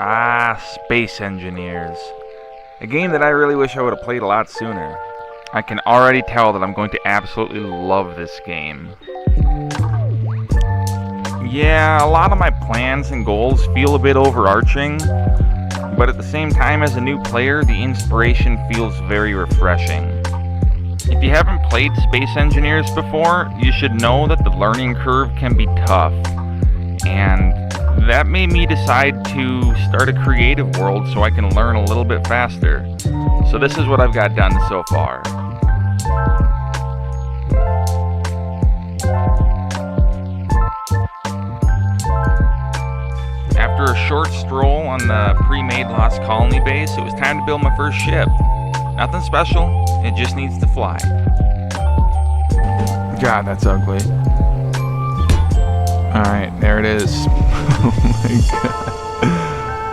Ah, Space Engineers. A game that I really wish I would have played a lot sooner. I can already tell that I'm going to absolutely love this game. Yeah, a lot of my plans and goals feel a bit overarching, but at the same time, as a new player, the inspiration feels very refreshing. If you haven't played Space Engineers before, you should know that the learning curve can be tough, and that made me decide to start a creative world so I can learn a little bit faster. So this is what I've got done so far. After a short stroll on the pre-made Lost Colony base, it was time to build my first ship. Nothing special, it just needs to fly. God, that's ugly. Alright, there it is. Oh my god.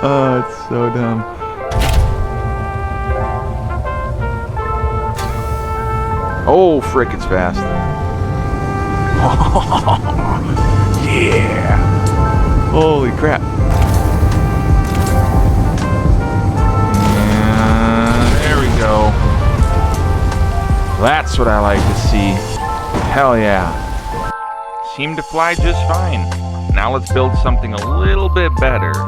Oh, it's so dumb. Oh, frick, it's fast. Yeah. Holy crap. And there we go. That's what I like to see. Hell yeah. Seemed to fly just fine. Now let's build something a little bit better. So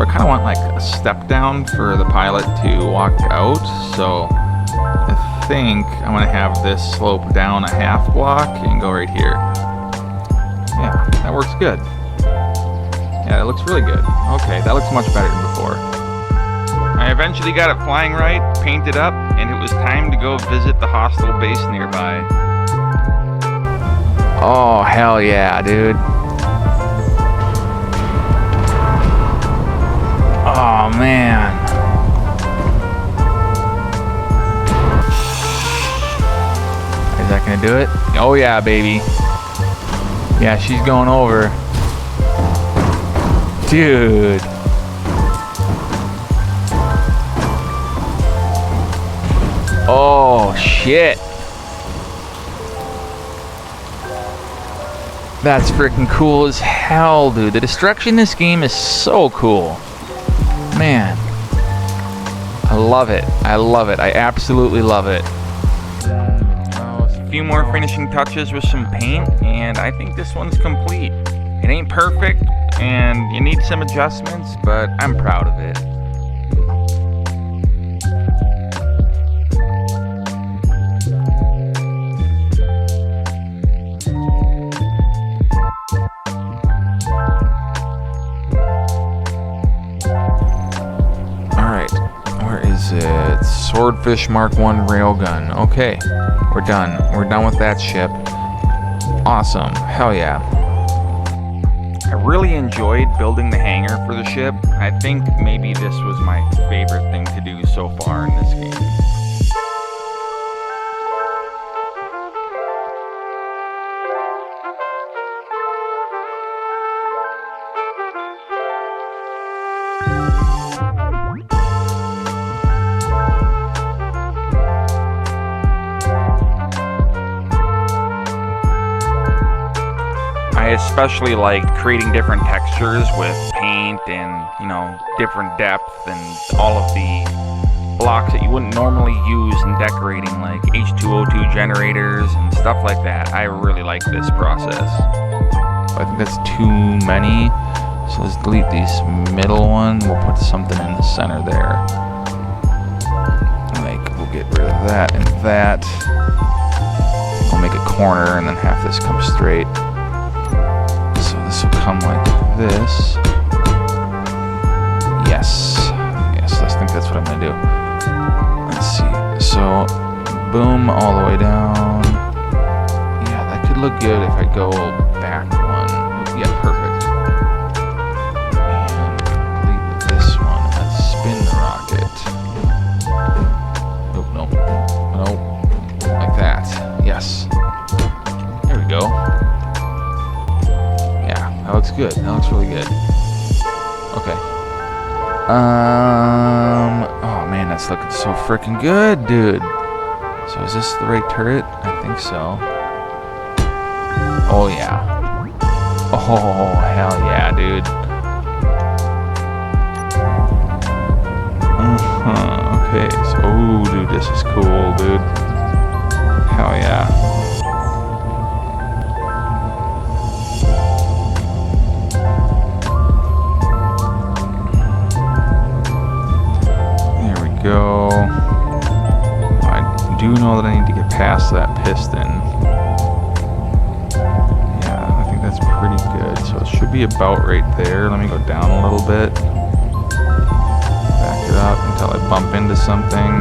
I kind of want like a step down for the pilot to walk out. So I think I'm going to have this slope down a half block and go right here. Yeah, that works good. Yeah, that looks really good. Okay, that looks much better than before. I eventually got it flying right, painted up, and it was time to go visit the hostile base nearby. Oh, hell yeah, dude. Oh, man. Is that gonna do it? Oh, yeah, baby. Yeah, she's going over. Dude. Oh, shit. That's freaking cool as hell, dude. The destruction in this game is so cool. Man. I love it. I love it. I absolutely love it. A few more finishing touches with some paint, and I think this one's complete. It ain't perfect, and you need some adjustments, but I'm proud of it. Swordfish Mk2 railgun. Okay, we're done. We're done with that ship. Awesome. Hell yeah. I really enjoyed building the hangar for the ship. I think maybe this was my favorite thing to do so far in this game. I especially liked creating different textures with paint and, different depth and all of the blocks that you wouldn't normally use in decorating, like H2O2 generators and stuff like that. I really like this process. I think that's too many, so let's delete this middle one. We'll put something in the center there. Like, we'll get rid of that and that. We'll make a corner and then have this come straight. So this will come like this. Yes. Yes, I think that's what I'm going to do. Let's see. So, boom, all the way down. Yeah, that could look good if I go back one. Yeah, perfect. And leave this one. Let's spin the rocket. Nope, nope. Nope. Like that. Yes. There we go. That looks good. That looks really good. Okay. Oh man, that's looking so freaking good, dude. So is this the right turret? I think so. Oh yeah. Oh hell yeah, dude. Okay, so, oh, dude, this is cool, dude. Hell yeah. There we go. I do know that I need to get past that piston. Yeah, I think that's pretty good. So it should be about right there. Let me go down a little bit. Back it up until I bump into something.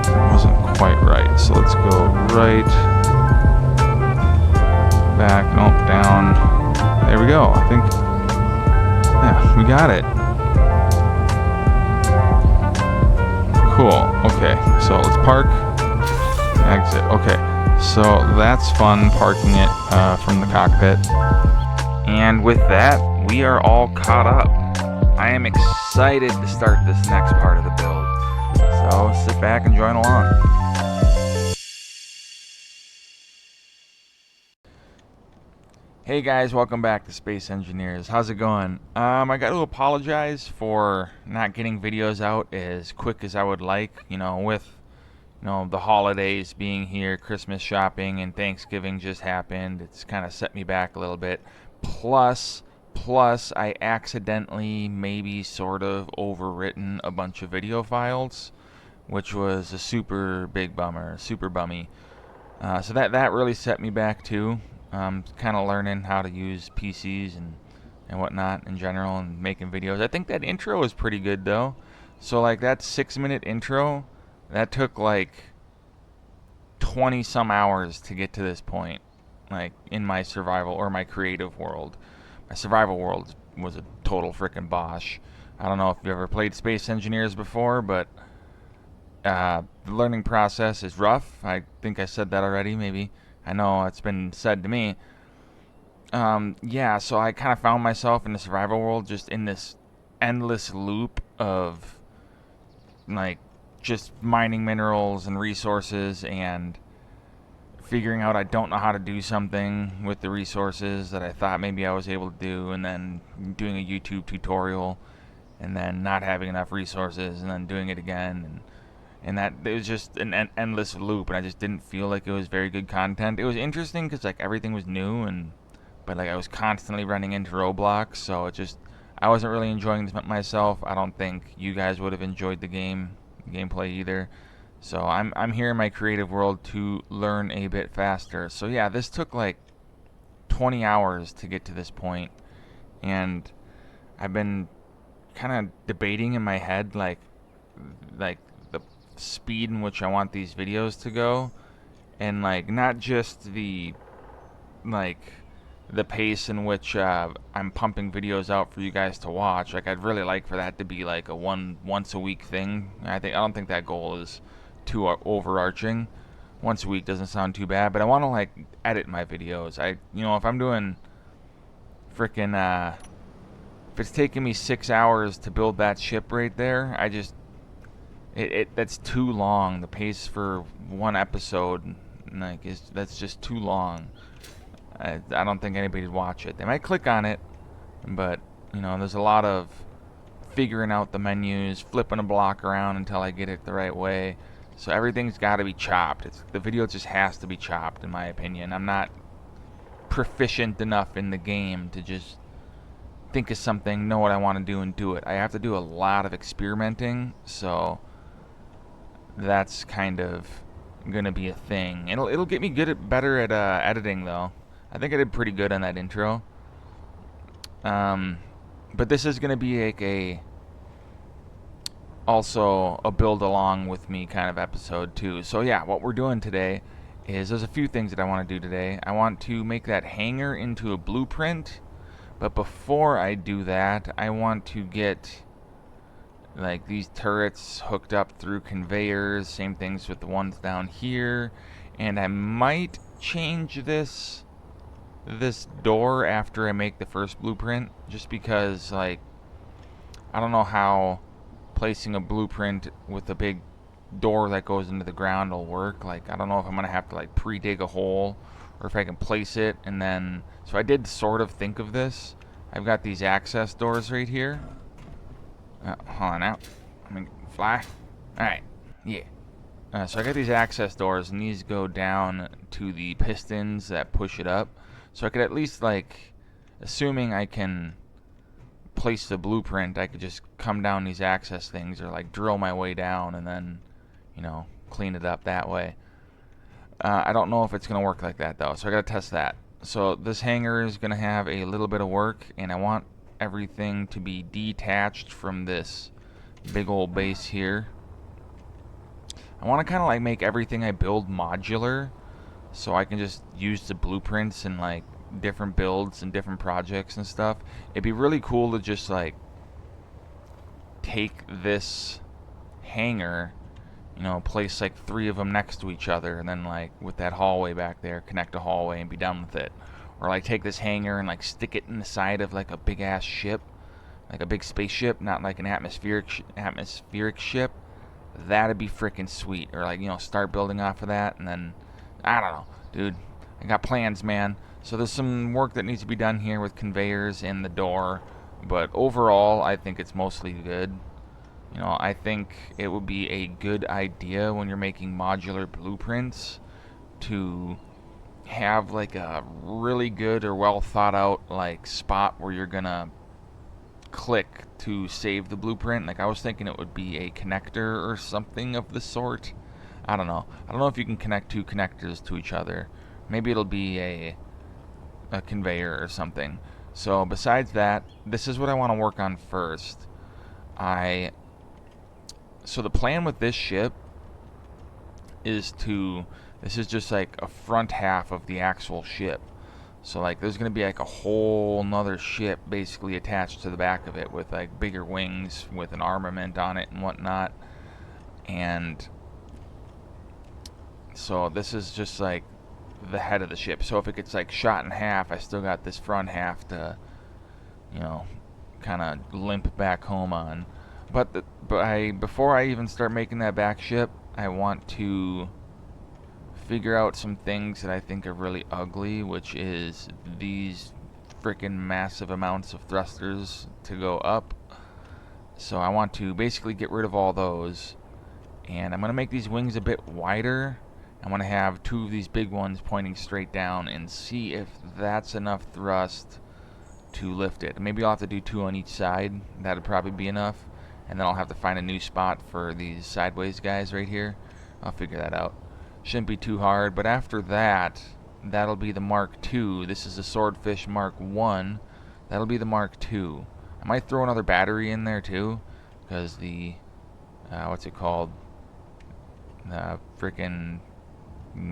That wasn't quite right. So let's go right. Back, nope, down. There we go. I think, yeah, we got it. Cool. Okay, so let's park. Exit. Okay, so that's fun, parking it from the cockpit. And with that, we are all caught up. I am excited to start this next part of the build. So sit back and join along. Hey guys, welcome back to Space Engineers. How's it going? I got to apologize for not getting videos out as quick as I would like. With the holidays being here, Christmas shopping and Thanksgiving just happened. It's kind of set me back a little bit. Plus, I accidentally maybe sort of overwritten a bunch of video files, which was a super big bummer, super bummy. So that really set me back too. Kind of learning how to use PCs and whatnot in general and making videos. I think that intro was pretty good though. So like that 6-minute intro, that took like 20 some hours to get to this point, like in my survival or my creative world. My survival world was a total frickin' bosh. I don't know if you've ever played Space Engineers before, but the learning process is rough. I think I said that already, maybe. I know it's been said to me. Yeah, so I kind of found myself in the survival world just in this endless loop of like just mining minerals and resources and figuring out I don't know how to do something with the resources that I thought maybe I was able to do, and then doing a YouTube tutorial and then not having enough resources and then doing it again, and that it was just an endless loop, and I just didn't feel like it was very good content. It was interesting because like everything was new, but like I was constantly running into roadblocks, so it just I wasn't really enjoying this myself. I don't think you guys would have enjoyed the gameplay either. So I'm here in my creative world to learn a bit faster. So yeah, this took like 20 hours to get to this point, and I've been kind of debating in my head like the speed in which I want these videos to go, and like not just the pace in which I'm pumping videos out for you guys to watch. Like I'd really like for that to be like a once a week thing. I don't think that goal is too overarching. Once a week doesn't sound too bad, but I want to like edit my videos. If I'm doing frickin' if it's taking me 6 hours to build that ship right there, that's too long. The pace for one episode that's just too long. I don't think anybody'd watch it. They might click on it, but there's a lot of figuring out the menus, flipping a block around until I get it the right way. So everything's got to be chopped. The video just has to be chopped, in my opinion. I'm not proficient enough in the game to just think of something, know what I want to do, and do it. I have to do a lot of experimenting, so that's kind of gonna be a thing. It'll get me better at editing though. I think I did pretty good on that intro. But this is gonna be like also a build along with me kind of episode too. So yeah, what we're doing today is there's a few things that I want to do today. I want to make that hangar into a blueprint, but before I do that, I want to get like these turrets hooked up through conveyors, same things with the ones down here, and I might change this door after I make the first blueprint, just because like I don't know how placing a blueprint with a big door that goes into the ground will work. Like I don't know if I'm gonna have to like pre-dig a hole or if I can place it and then, so I did sort of think of this. I've got these access doors right here, Hold on now. Let me fly. Alright, yeah. So I got these access doors, and these go down to the pistons that push it up. So I could at least, like, assuming I can place the blueprint, I could just come down these access things, or like drill my way down and then, you know, clean it up that way. I don't know if it's going to work like that though, so I got to test that. So this hangar is going to have a little bit of work, and I want everything to be detached from this big old base here. I want to kind of like make everything I build modular, so I can just use the blueprints and like different builds and different projects and stuff. It'd be really cool to just like take this hangar, you know, place like 3 of them next to each other, and then like with that hallway back there, connect a hallway and be done with it. Or like take this hangar and like stick it in the side of like a big ass ship, like a big spaceship, not like an atmospheric ship. That'd be freaking sweet. Or like, you know, start building off of that, and then I don't know, dude. I got plans, man. So there's some work that needs to be done here with conveyors and the door, but overall, I think it's mostly good. You know, I think it would be a good idea when you're making modular blueprints to have like a really good or well thought out like spot where you're gonna click to save the blueprint. Like I was thinking it would be a connector or something of the sort. I don't know. I don't know if you can connect 2 connectors to each other. Maybe it'll be a conveyor or something. So besides that, this is what I want to work on first. So the plan with this ship is this is just like a front half of the actual ship. So like there's gonna be like a whole nother ship basically attached to the back of it with like bigger wings with an armament on it and whatnot. And so this is just like the head of the ship. So if it gets like shot in half, I still got this front half to, you know, kind of limp back home on. But before I even start making that back ship, I want to figure out some things that I think are really ugly, which is these freaking massive amounts of thrusters to go up. So I want to basically get rid of all those, and I'm going to make these wings a bit wider. I'm going to have 2 of these big ones pointing straight down and see if that's enough thrust to lift it. Maybe I'll have to do 2 on each side. That'd probably be enough. And then I'll have to find a new spot for these sideways guys right here. I'll figure that out. Shouldn't be too hard, but after that, that'll be the Mark II. This is the Swordfish Mk2. That'll be the Mark II. I might throw another battery in there too, because the, what's it called? Frickin'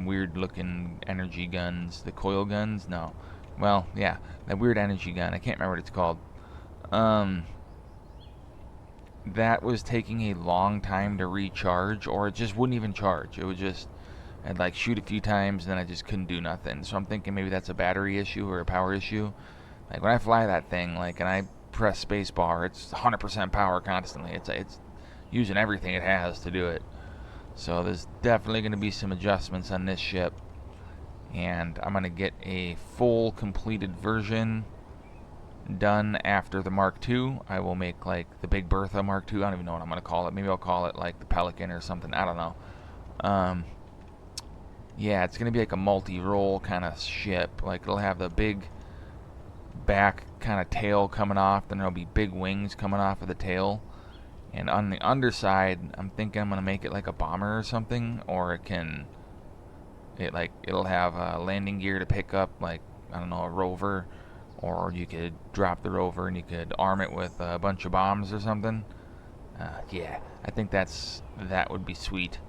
weird looking energy guns, the coil guns? No. Well, yeah, that weird energy gun. I can't remember what it's called. That was taking a long time to recharge, or it just wouldn't even charge. It would just, I'd like shoot a few times and then I just couldn't do nothing. So I'm thinking maybe that's a battery issue or a power issue. Like when I fly that thing, like, and I press spacebar, it's 100% power constantly. It's using everything it has to do it. So there's definitely going to be some adjustments on this ship, and I'm going to get a full completed version done after the Mark II. I will make like the Big Bertha Mark II. I don't even know what I'm going to call it. Maybe I'll call it like the Pelican or something. I don't know. Yeah, it's going to be like a multi-role kind of ship. Like it'll have the big back kind of tail coming off, then there'll be big wings coming off of the tail. And on the underside, I'm thinking I'm going to make it like a bomber or something, or it'll have a landing gear to pick up, like, I don't know, a rover, or you could drop the rover and you could arm it with a bunch of bombs or something. Yeah, I think that would be sweet.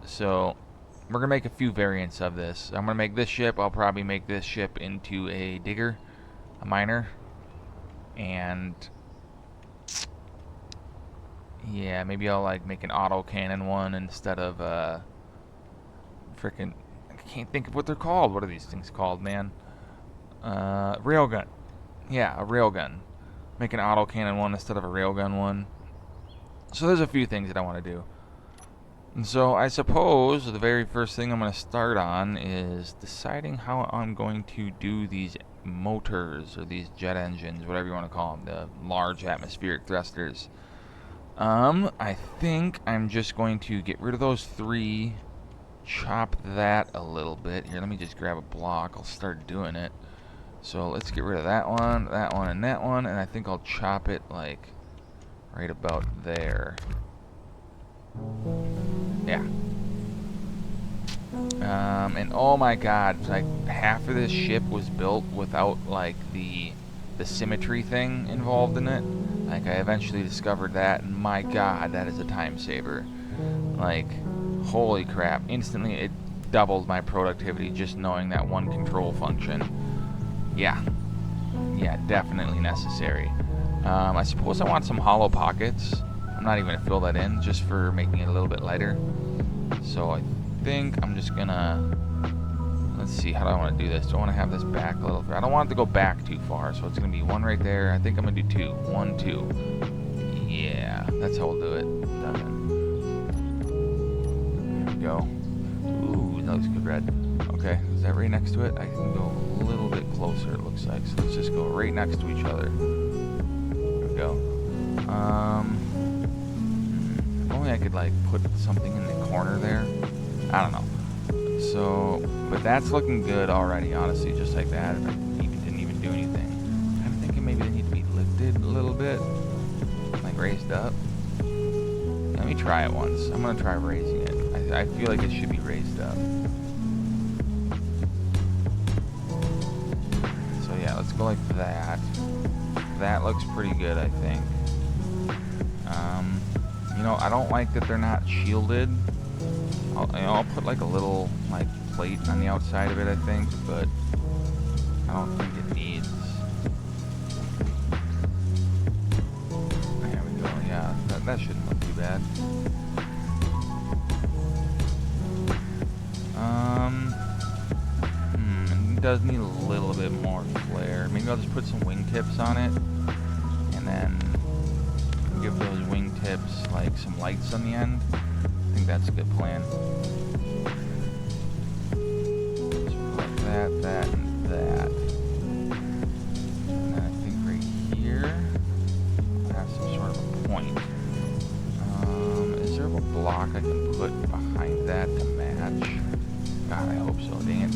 So we're going to make a few variants of this. I'm going to make this ship, I'll probably make this ship into a digger, a miner, and yeah, maybe I'll like make an autocannon one instead of frickin', I can't think of what they're called. What are these things called, man? Railgun. Yeah, a railgun. Make an autocannon one instead of a railgun one. So there's a few things that I want to do. And so I suppose the very first thing I'm going to start on is deciding how I'm going to do these motors, or these jet engines, whatever you want to call them, the large atmospheric thrusters. I think I'm just going to get rid of those 3, chop that a little bit. Here, let me just grab a block. I'll start doing it. So let's get rid of that one, and that one, and I think I'll chop it like right about there. Yeah. And oh my god, like half of this ship was built without like the symmetry thing involved in it. Like I eventually discovered that, and my god, that is a time saver. Like, holy crap, instantly it doubled my productivity just knowing that one control function. Yeah, definitely necessary. I suppose I want some hollow pockets. I'm not even gonna fill that in, just for making it a little bit lighter. So I think I'm just gonna, let's see, how do I want to do this? Do I want to have this back a little further? I don't want it to go back too far, so it's gonna be 1 right there. I think I'm gonna do 2. 1, 2. Yeah, that's how we'll do it. Done. There we go. Ooh, that looks good red. Okay, is that right next to it? I can go a little bit closer, it looks like. So let's just go right next to each other. There we go. If only I could like put something in the corner there. I don't know. So, but that's looking good already, honestly, just like that. I didn't even do anything. I'm thinking maybe they need to be lifted a little bit, like raised up. Let me try it once. I'm gonna try raising it. I feel like it should be raised up. So yeah, let's go like that. That looks pretty good, I think. You know, I don't like that they're not shielded. I'll put like a little like plate on the outside of it, I think, but I don't think it needs. There we go. Yeah, that shouldn't look too bad. It does need a little bit more flare. Maybe I'll just put some wingtips on it, and then give those wingtips like some lights on the end. I think that's a good plan. Just put like that, and that. And then I think right here, I have some sort of a point. Is there a block I can put behind that to match? God, I hope so. Dang it.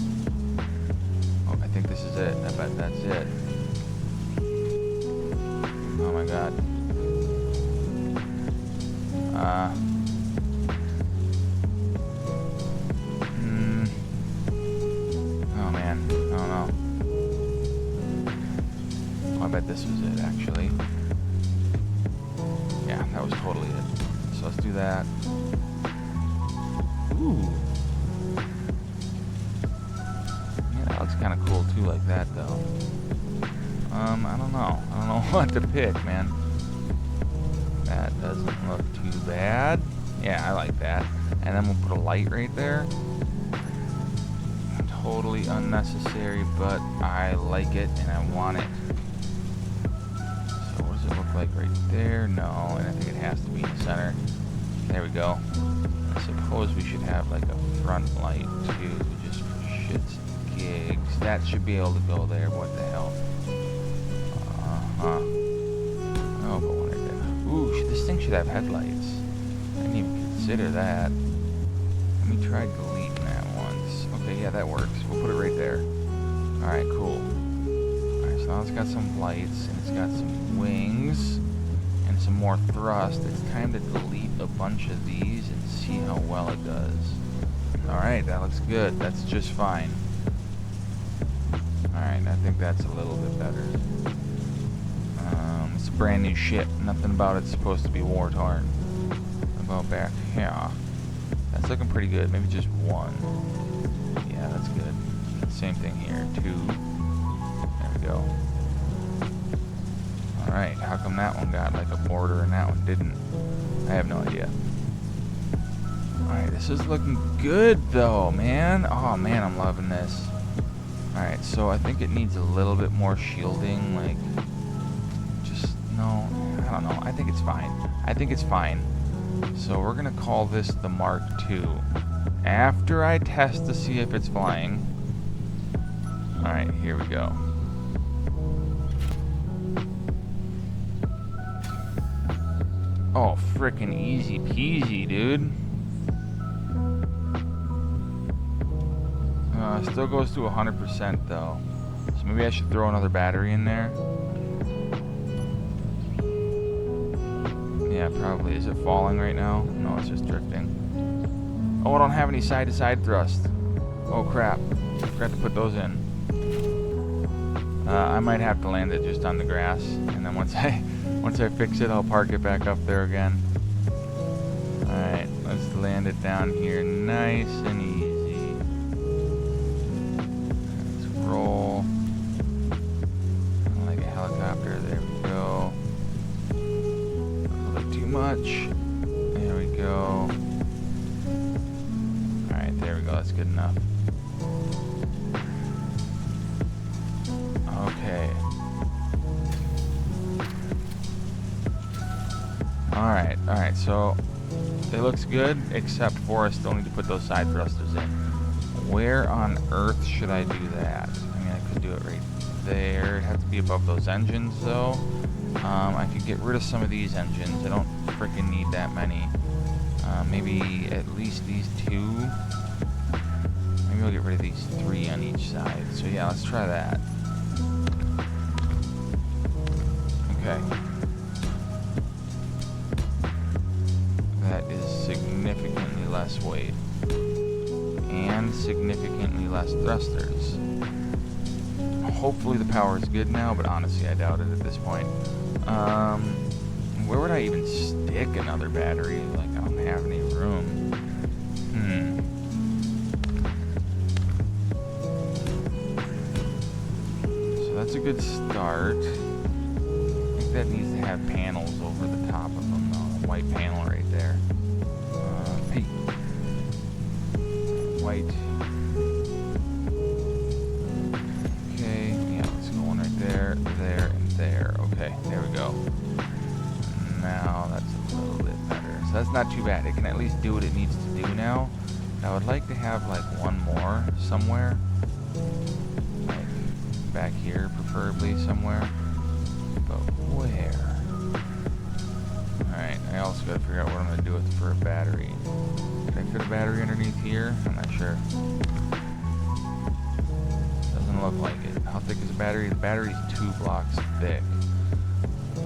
Oh, I think this is it. I bet that's it. Oh my god. Oh man, I don't know. Oh, I bet this was it, actually. Yeah, that was totally it. So let's do that. Ooh. Yeah, that looks kind of cool too, like that, though. I don't know. I don't know what to pick, man. That doesn't look too bad. Yeah, I like that. And then we'll put a light right there. Totally unnecessary, but I like it and I want it. So what does it look like right there? No, and I think it has to be in the center. There we go. I suppose we should have like a front light too, just for shits and gigs. That should be able to go there. What the hell? Oh, but one right there. Ooh, this thing should have headlights. I didn't even consider that. Let me try deleting that once. Okay, yeah, that works. We'll put it right there. Alright, cool. Alright, so now it's got some lights, and it's got some wings, and some more thrust. It's time to delete a bunch of these and see how well it does. Alright, that looks good. That's just fine. Alright, I think that's a little bit better. It's a brand new ship. Nothing about it's supposed to be war-torn. What about back here? That's looking pretty good. Maybe just 1. Yeah, that's good. Same thing here. 2. There we go. Alright, how come that one got like a border and that one didn't? I have no idea. Alright, this is looking good though, man. Oh man, I'm loving this. Alright, so I think it needs a little bit more shielding, like, just, no, I don't know. I think it's fine. I think it's fine. So we're gonna call this the Mark II. After I test to see if it's flying. Alright, here we go. Oh, frickin' easy peasy, dude. Still goes to 100% though. So maybe I should throw another battery in there. Yeah, probably. Is it falling right now? No, it's just drifting. Oh, I don't have any side-to-side thrust. Oh, crap. I forgot to put those in. I might have to land it just on the grass, and then once I fix it, I'll park it back up there again. Alright, let's land it down here nice and easy. Let's roll. Like a helicopter. There we go. A little bit too much. There we go. Alright, there we go. That's good enough. Okay. Alright, so it looks good, except for I still need to put those side thrusters in. Where on earth should I do that? I mean, I could do it right there. It'd have to be above those engines, though. I could get rid of some of these engines. I don't freaking need that many. Maybe at least these two. Maybe I'll get rid of these three on each side. So yeah, let's try that. Okay. That is significantly less weight. And significantly less thrusters. Hopefully the power is good now, but honestly I doubt it at this point. Where would I even stick another battery? Like, I don't have any room. So that's a good start. I think that needs to have panels over the top of them, though. A white panel right there. White. Okay, yeah, let's go one right there, there, and there. Okay, there we go. Now that's a little bit better. So that's not too bad. It can at least do what it needs to do now. I would like to have like one more somewhere. Like back here, preferably somewhere. But where? Alright, I also gotta figure out what I'm gonna do with for a battery. Can I fit a battery underneath here? I'm not sure. Doesn't look like it. How thick is the battery? The battery's 2 blocks thick.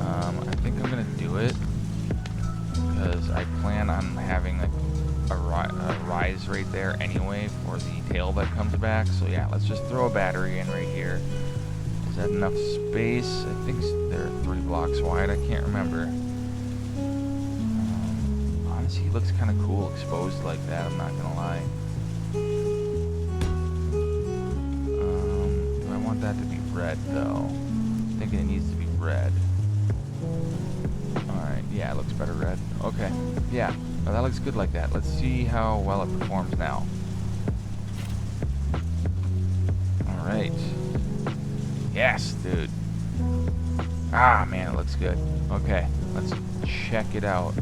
I think I'm gonna do it because I plan on having like a rise right there anyway for the tail that comes back. So yeah, let's just throw a battery in right here. Is that enough space? I think they're 3 blocks wide. I can't remember. Honestly, he looks kind of cool exposed like that. I'm not gonna lie. Do I want that to be red though? I think it needs to be red. Alright, yeah, it looks better red. Okay, yeah, well, that looks good like that. Let's see how well it performs now. Alright. Yes, dude. Ah, man, it looks good. Okay, let's check it out.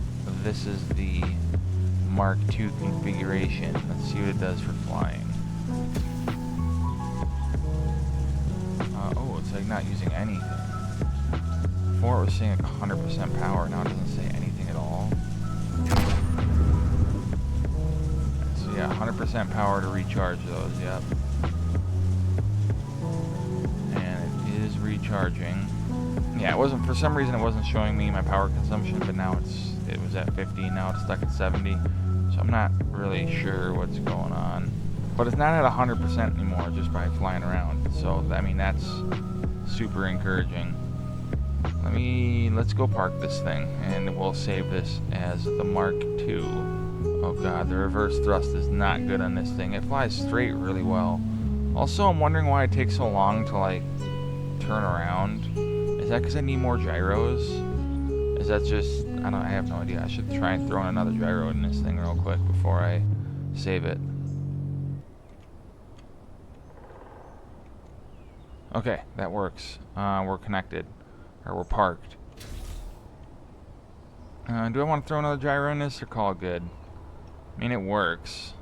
This is the Mark II configuration. Let's see what it does for flying. Oh, it's like not using anything. Before it was saying like 100% power, now it doesn't say anything at all. So yeah, 100% power to recharge those, yep. And it is recharging. Yeah, it wasn't, for some reason it wasn't showing me my power consumption, but now it was at 50, now it's stuck at 70. So I'm not really sure what's going on. But it's not at 100% anymore just by flying around. So, I mean, that's super encouraging. Let's go park this thing, and we'll save this as the Mark II. Oh god, the reverse thrust is not good on this thing. It flies straight really well. Also, I'm wondering why it takes so long to, like, turn around. Is that because I need more gyros? Is that just, I have no idea. I should try and throw in another gyro in this thing real quick before I save it. Okay, that works. We're connected. Or we're parked. Do I want to throw another gyro in this or call it good? I mean, it works.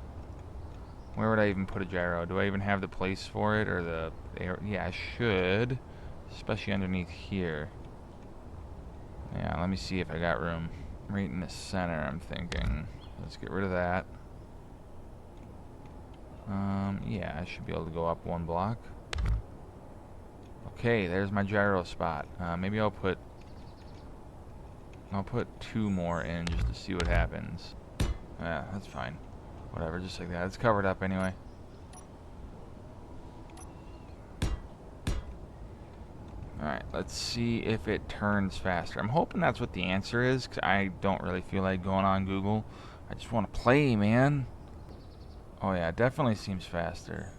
Where would I even put a gyro? Do I even have the place for it or the air? Yeah, I should. Especially underneath here. Yeah, let me see if I got room. Right in the center, I'm thinking. Let's get rid of that. Yeah, I should be able to go up one block. Okay, there's my gyro spot. Maybe I'll put 2 more in just to see what happens. Yeah, that's fine. Whatever, just like that. It's covered up anyway. Alright, let's see if it turns faster. I'm hoping that's what the answer is, because I don't really feel like going on Google. I just want to play, man. Oh yeah, it definitely seems faster.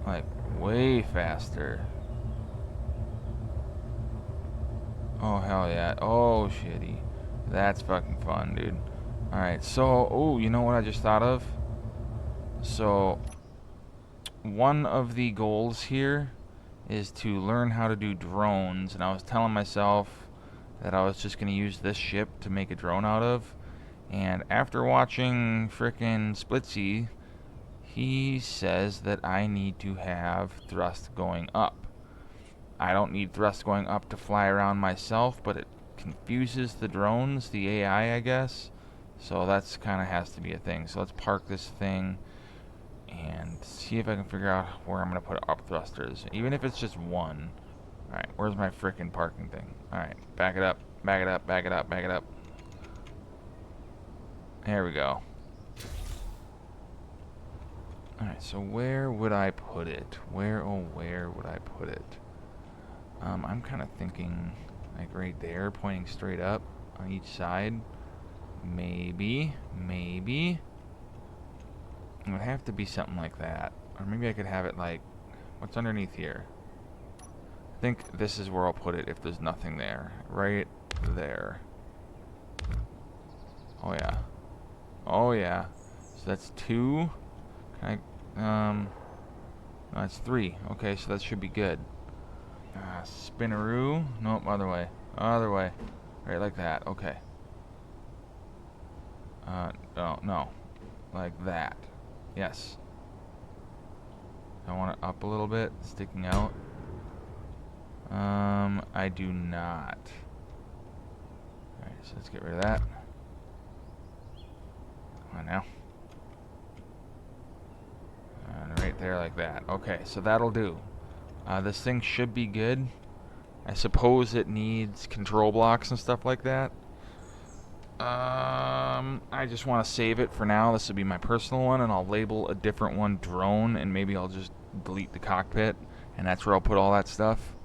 Like, way faster. Oh, hell yeah. Oh, shitty. That's fucking fun, dude. Alright, so, oh, you know what I just thought of? So, one of the goals here is to learn how to do drones, and I was telling myself that I was just going to use this ship to make a drone out of, and after watching frickin' Splitsy, he says that I need to have thrust going up. I don't need thrust going up to fly around myself, but it confuses the drones, the AI, I guess. So that's kind of has to be a thing. So let's park this thing and see if I can figure out where I'm going to put up thrusters, even if it's just one. Alright, where's my frickin' parking thing? Alright, back it up, back it up, back it up, back it up. There we go. Alright, so where would I put it? Where would I put it? I'm kind of thinking like right there, pointing straight up on each side. Maybe. It would have to be something like that. Or maybe I could have it like, what's underneath here? I think this is where I'll put it if there's nothing there. Right there. Oh yeah. Oh yeah. So that's 2. Can I, no, that's 3. Okay, so that should be good. Spinaroo. Nope, other way. Other way. Right, like that. Okay. No. Like that. Yes. I want it up a little bit, sticking out. I do not. Alright, so let's get rid of that. Come on now. And right there like that. Okay, so that'll do. This thing should be good. I suppose it needs control blocks and stuff like that. I just want to save it for now. This will be my personal one, and I'll label a different one drone, and maybe I'll just delete the cockpit, and that's where I'll put all that stuff.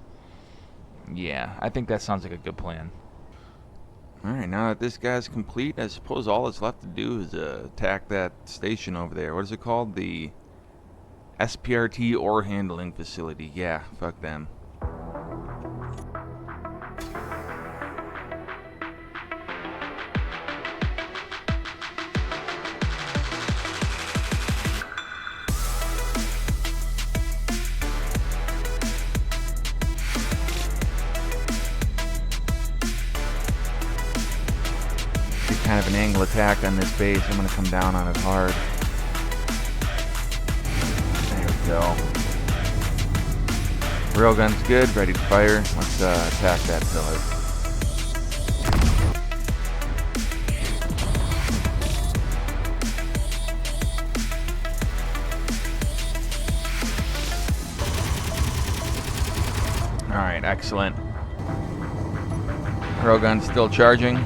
Yeah, I think that sounds like a good plan. Alright, now that this guy's complete, I suppose all that's left to do is attack that station over there. What is it called? The SPRT Ore Handling Facility. Yeah, fuck them. Kind of an angle attack on this base. I'm going to come down on it hard. There we go. Railgun's good, ready to fire. Let's attack that pillar. Alright, excellent. Railgun's still charging.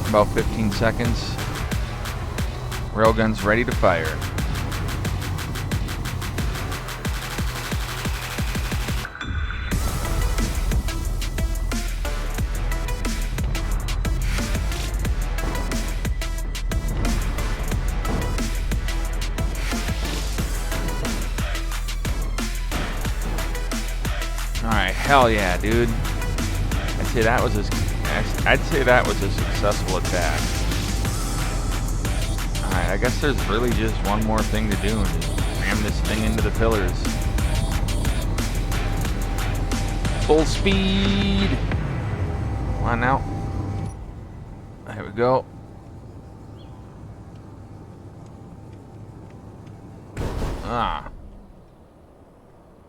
About 15 seconds. Railgun's ready to fire. Alright, hell yeah, dude. I'd say that was a successful attack. Alright, I guess there's really just one more thing to do and just ram this thing into the pillars. Full speed. Come on now. There we go. Ah.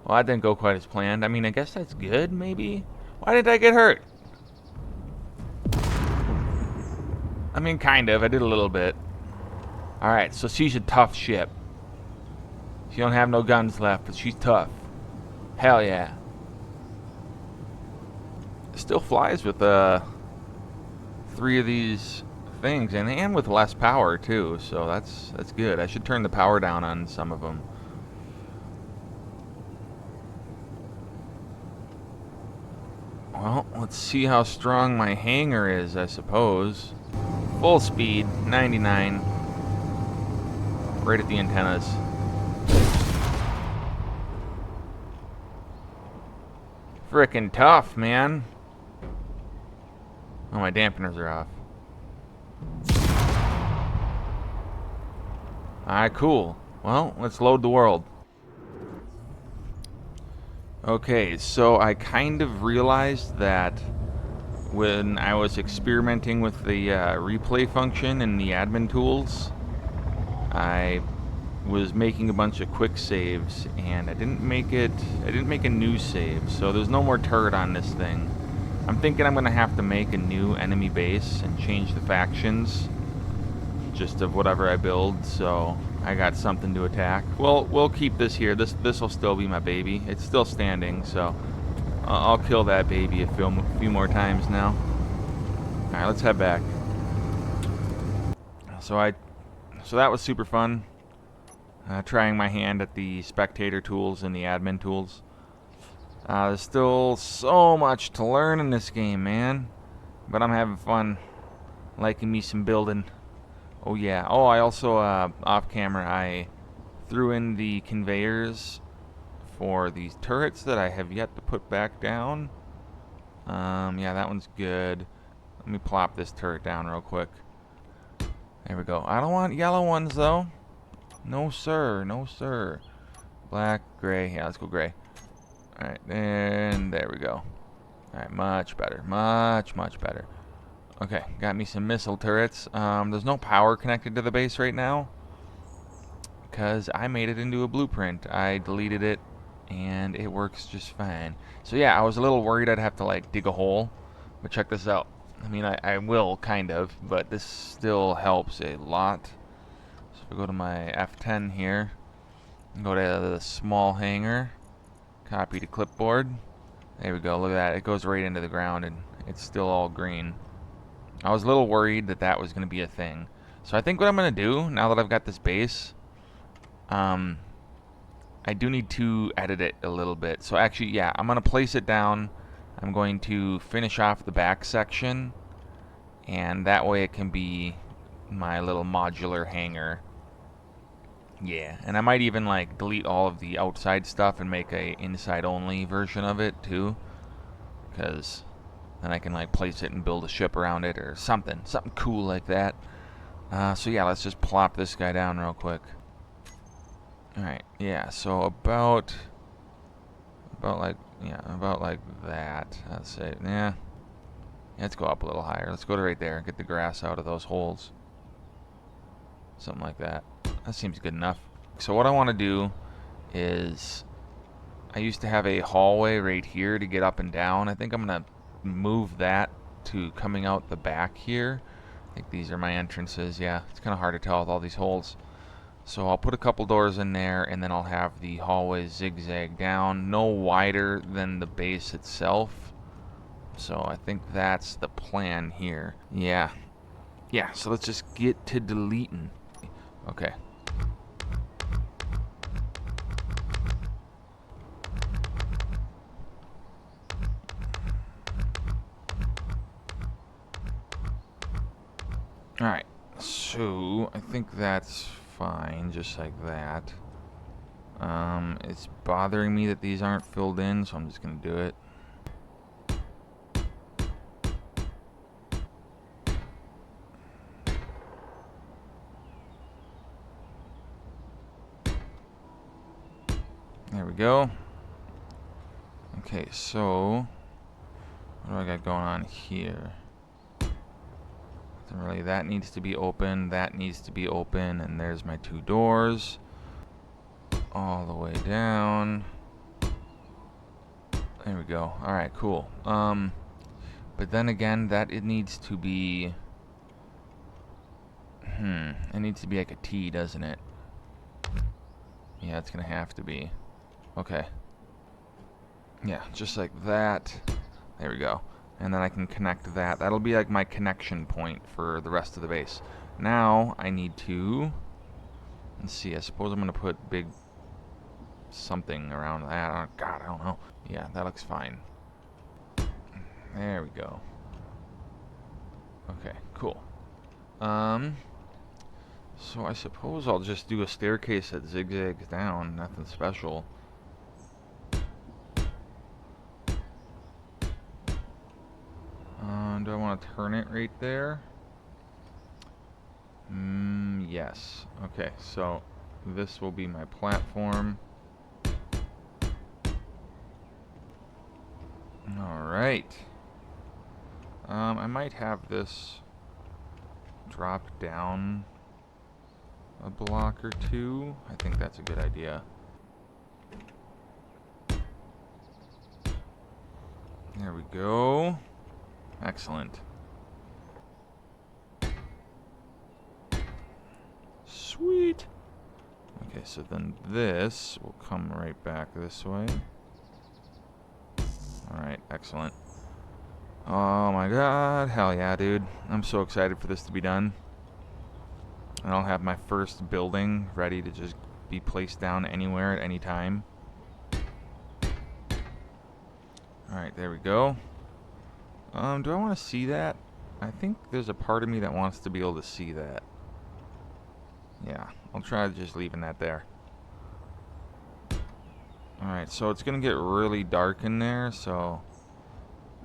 Well, that didn't go quite as planned. I mean, I guess that's good, maybe? Why did I get hurt? I mean, kind of. I did a little bit. Alright, so she's a tough ship. She don't have no guns left, but she's tough. Hell yeah. Still flies with 3 of these things, and with less power too, so that's good. I should turn the power down on some of them. Well, let's see how strong my hangar is, I suppose. Full speed, 99. Right at the antennas. Frickin' tough, man. Oh, my dampeners are off. Alright, cool. Well, let's load the world. Okay, so I kind of realized that when I was experimenting with the replay function in the admin tools, I was making a bunch of quick saves, and I didn't make a new save, so there's no more turret on this thing. I'm thinking I'm gonna have to make a new enemy base and change the factions just of whatever I build, so I got something to attack. Well, we'll keep this here. This will still be my baby. It's still standing, so I'll kill that baby a few more times now. All right, let's head back. So that was super fun. Trying my hand at the spectator tools and the admin tools. There's still so much to learn in this game, man. But I'm having fun. Liking me some building. Oh yeah. Oh, I also, off camera, I threw in the conveyors for these turrets that I have yet to put back down. Yeah, that one's good. Let me plop this turret down real quick. There we go. I don't want yellow ones, though. No, sir. No, sir. Black, gray. Yeah, let's go gray. Alright, and there we go. Alright, much better. Much, much better. Okay, got me some missile turrets. There's no power connected to the base right now, because I made it into a blueprint. I deleted it, and it works just fine. So yeah, I was a little worried I'd have to, like, dig a hole. But check this out. I mean, I will, kind of, but this still helps a lot. So if we go to my F10 here, and go to the small hangar, copy to clipboard. There we go, look at that. It goes right into the ground, and it's still all green. I was a little worried that that was going to be a thing. So I think what I'm going to do, now that I've got this base, I do need to edit it a little bit. So actually, yeah, I'm going to place it down. I'm going to finish off the back section, and that way it can be my little modular hangar. Yeah, and I might even, like, delete all of the outside stuff and make a inside-only version of it, too. Because then I can, like, place it and build a ship around it or something. Something cool like that. So yeah, let's just plop this guy down real quick. Alright, yeah, so about like that. Let's say, yeah. Let's go up a little higher. Let's go to right there and get the grass out of those holes. Something like that. That seems good enough. So what I want to do is, I used to have a hallway right here to get up and down. I think I'm going to move that to coming out the back here. I think these are my entrances. Yeah, it's kind of hard to tell with all these holes. So I'll put a couple doors in there, and then I'll have the hallway zigzag down, no wider than the base itself. So I think that's the plan here. Yeah. Yeah, so let's just get to deleting. Okay. Alright, so I think that's fine, just like that. It's bothering me that these aren't filled in, so I'm just going to do it. There we go. Okay, so What do I got going on here? Nothing really. That needs to be open. That needs to be open. And there's my 2 doors. All the way down. There we go. Alright, cool. But then again, that it needs to be... It needs to be like a T, doesn't it? Yeah, it's gonna have to be. Okay. Yeah, just like that. There we go. And then I can connect that. That'll be like my connection point for the rest of the base. Now, I need to... Let's see, I suppose I'm gonna put big... something around that. Oh, God, I don't know. Yeah, that looks fine. There we go. Okay, cool. So I suppose I'll just do a staircase that zigzags down. Nothing special. Do I want to turn it right there? Yes. Okay, so this will be my platform. Alright. I might have this drop down a block or 2. I think that's a good idea. There we go. Excellent. Sweet. Okay, so then this will come right back this way. Alright, excellent. Oh my god, hell yeah, dude. I'm so excited for this to be done. And I'll have my first building ready to just be placed down anywhere at any time. Alright, there we go. Do I want to see that? I think there's a part of me that wants to be able to see that. Yeah, I'll try just leaving that there. Alright, so it's going to get really dark in there, so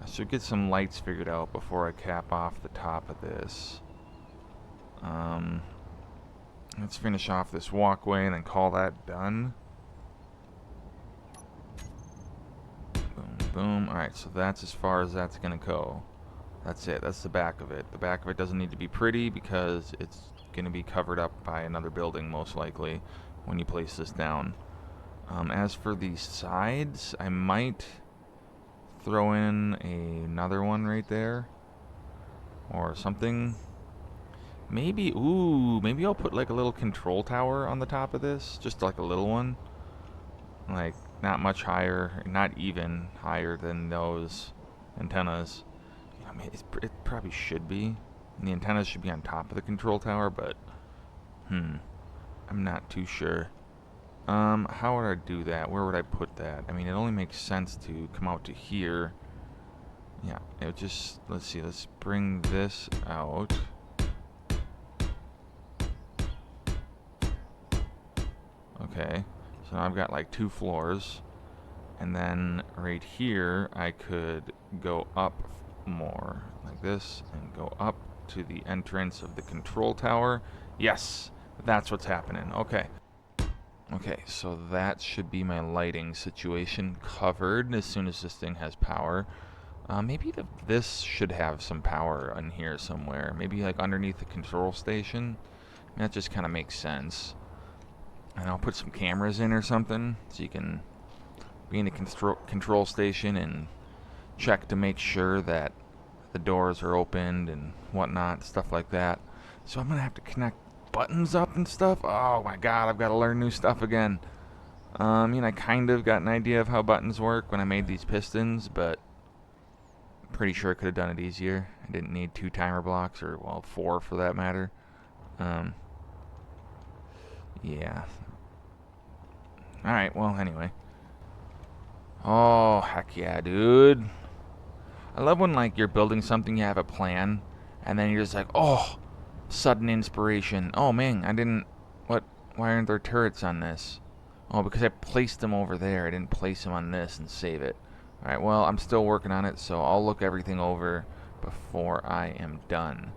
I should get some lights figured out before I cap off the top of this. Let's finish off this walkway and then call that done. Boom, boom. Alright, so that's as far as that's going to go. That's it. That's the back of it. The back of it doesn't need to be pretty because it's going to be covered up by another building most likely when you place this down. As for the sides, I might throw in another one right there or something. Maybe, ooh, maybe I'll put like a little control tower on the top of this, just like a little one, like not much higher, not even higher than those antennas. I mean, it probably should be, and the antennas should be on top of the control tower, but I'm not too sure. How would I do that? Where would I put that? I mean, it only makes sense to come out to here. Yeah, it would just, let's see, let's bring this out. Okay, so now I've got like 2 floors, and then right here I could go up more like this and go up to the entrance of the control tower. Yes, that's what's happening. Okay. Okay, so that should be my lighting situation covered as soon as this thing has power. Maybe this should have some power in here somewhere. Maybe like underneath the control station. That just kind of makes sense. And I'll put some cameras in or something so you can be in the control station and check to make sure that the doors are opened and whatnot, stuff like that. So I'm going to have to connect buttons up and stuff. Oh my god, I've got to learn new stuff again. I mean, I kind of got an idea of how buttons work when I made these pistons, but I'm pretty sure I could have done it easier. I didn't need 2 timer blocks, or, well, 4 for that matter. Yeah. Alright, well, anyway. Oh, heck yeah, dude. I love when, like, you're building something, you have a plan, and then you're just like, oh, sudden inspiration. Oh, man, I didn't... What? Why aren't there turrets on this? Oh, because I placed them over there. I didn't place them on this and save it. Alright, well, I'm still working on it, so I'll look everything over before I am done.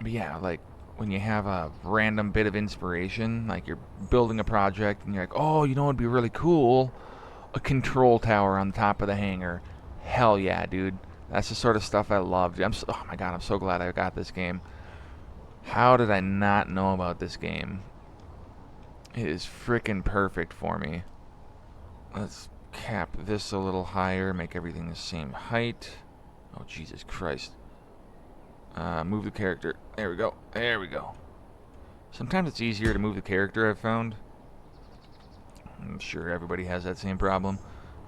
But yeah, like, when you have a random bit of inspiration, like you're building a project and you're like, oh, you know what would be really cool? a control tower on the top of the hangar. Hell yeah, dude. That's the sort of stuff I love. Oh my god, I'm so glad I got this game. How did I not know about this game? It is freaking perfect for me. Let's cap this a little higher, make everything the same height. Oh, Jesus Christ. Move the character. There we go. There we go. Sometimes it's easier to move the character, I've found. I'm sure everybody has that same problem.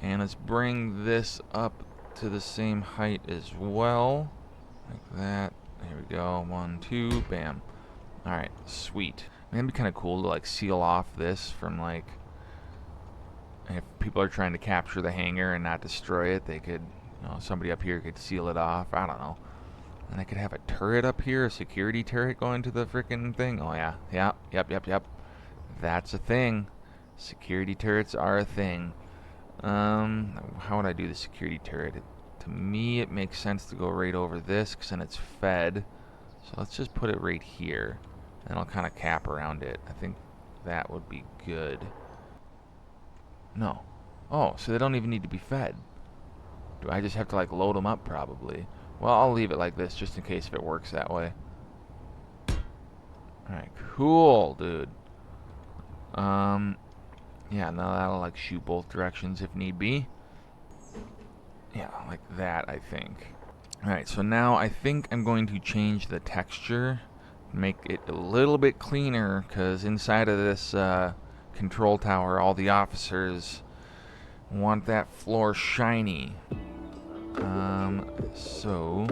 And let's bring this up to the same height as well. Like that. There we go. 1, 2, bam. Alright, sweet. Man, it'd be kind of cool to like seal off this from like, if people are trying to capture the hangar and not destroy it, they could, you know, somebody up here could seal it off. I don't know. And I could have a turret up here, a security turret going to the frickin' thing. Oh yeah, yep. That's a thing. Security turrets are a thing. How would I do the security turret? To me, it makes sense to go right over this, because then it's fed. So let's just put it right here, and I'll kind of cap around it. I think that would be good. No. Oh, so they don't even need to be fed. Do I just have to like load them up probably? Well, I'll leave it like this just in case if it works that way. Alright, cool, dude. Yeah, now that'll like shoot both directions if need be. Yeah, like that, I think. Alright, so now I think I'm going to change the texture, make it a little bit cleaner, because inside of this control tower, all the officers want that floor shiny. So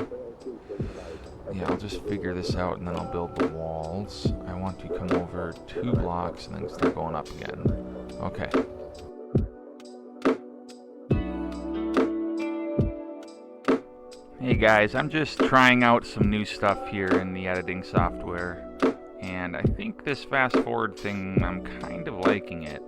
yeah, I'll just figure this out and then I'll build the walls. I want to come over 2 blocks and then start going up again. Okay. Hey guys, I'm just trying out some new stuff here in the editing software, and I think this fast forward thing, I'm kind of liking it.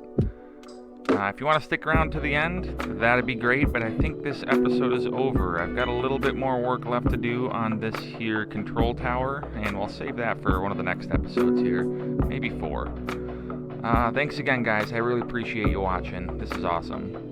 If you want to stick around to the end, that'd be great, but I think this episode is over. I've got a little bit more work left to do on this here control tower, and we'll save that for one of the next episodes here, maybe 4. Thanks again, guys. I really appreciate you watching. This is awesome.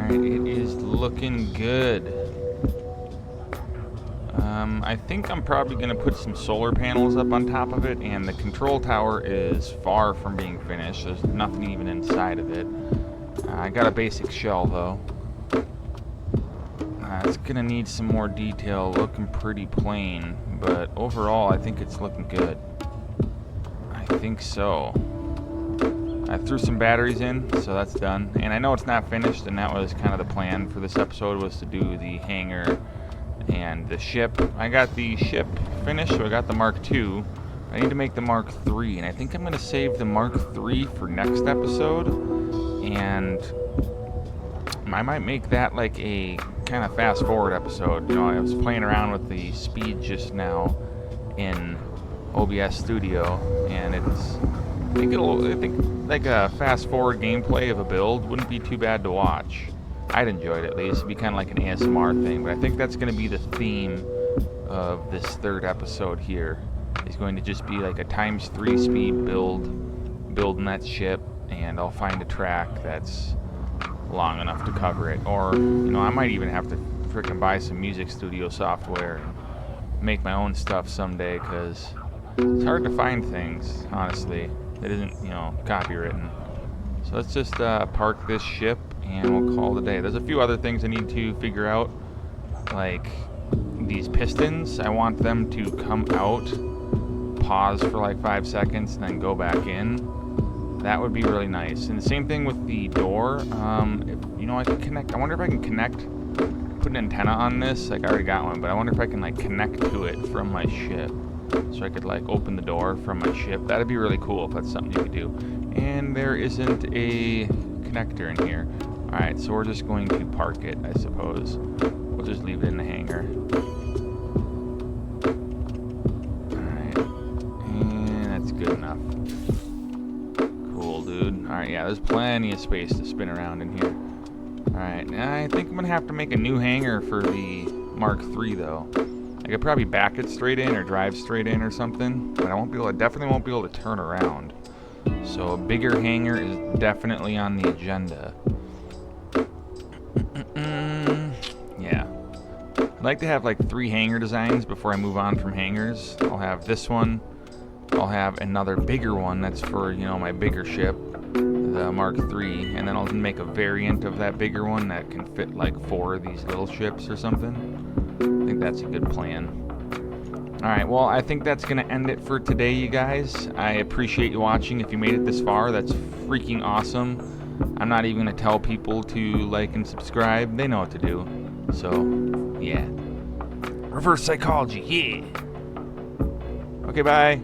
It is looking good. I think I'm probably going to put some solar panels up on top of it, and the control tower is far from being finished. There's nothing even inside of it. I got a basic shell, though. It's going to need some more detail, looking pretty plain, but overall I think it's looking good. I think so. I threw some batteries in, so that's done. And I know it's not finished, and that was kind of the plan for this episode, was to do the hangar and the ship. I got the ship finished, so I got the Mark II. I need to make the Mark III, and I think I'm going to save the Mark III for next episode. And I might make that like a kind of fast-forward episode. You know, I was playing around with the speed just now in OBS Studio, and I think like a fast-forward gameplay of a build wouldn't be too bad to watch. I'd enjoy it, at least. It'd be kind of like an ASMR thing, but I think that's going to be the theme of this third episode here. It's going to just be like a ×3 speed building that ship, and I'll find a track that's long enough to cover it. Or, you know, I might even have to frickin' buy some music studio software and make my own stuff someday, because it's hard to find things, honestly, that isn't, you know, copywritten. So let's just park this ship and we'll call it a day. There's a few other things I need to figure out, like these pistons. I want them to come out, pause for like 5 seconds, and then go back in. That would be really nice. And the same thing with the door. If, you know, I can connect. I wonder if I can connect, put an antenna on this. Like, I already got one, but I wonder if I can like connect to it from my ship, so I could like open the door from my ship. That'd be really cool if that's something you could do. And there isn't a connector in here. Alright, so we're just going to park it, I suppose. We'll just leave it in the hangar. Alright, and that's good enough. Cool, dude. Alright, yeah, there's plenty of space to spin around in here. Alright, I think I'm going to have to make a new hangar for the Mark III, though. I could probably back it straight in or drive straight in or something, but I definitely won't be able to turn around. So a bigger hangar is definitely on the agenda. Yeah. I'd like to have like 3 hangar designs before I move on from hangars. I'll have this one. I'll have another bigger one that's for, you know, my bigger ship, the Mark III, and then I'll make a variant of that bigger one that can fit like 4 of these little ships or something. I think that's a good plan. Alright, well, I think that's going to end it for today, you guys. I appreciate you watching. If you made it this far, that's freaking awesome. I'm not even going to tell people to like and subscribe. They know what to do. So, yeah. Reverse psychology, yeah. Okay, bye.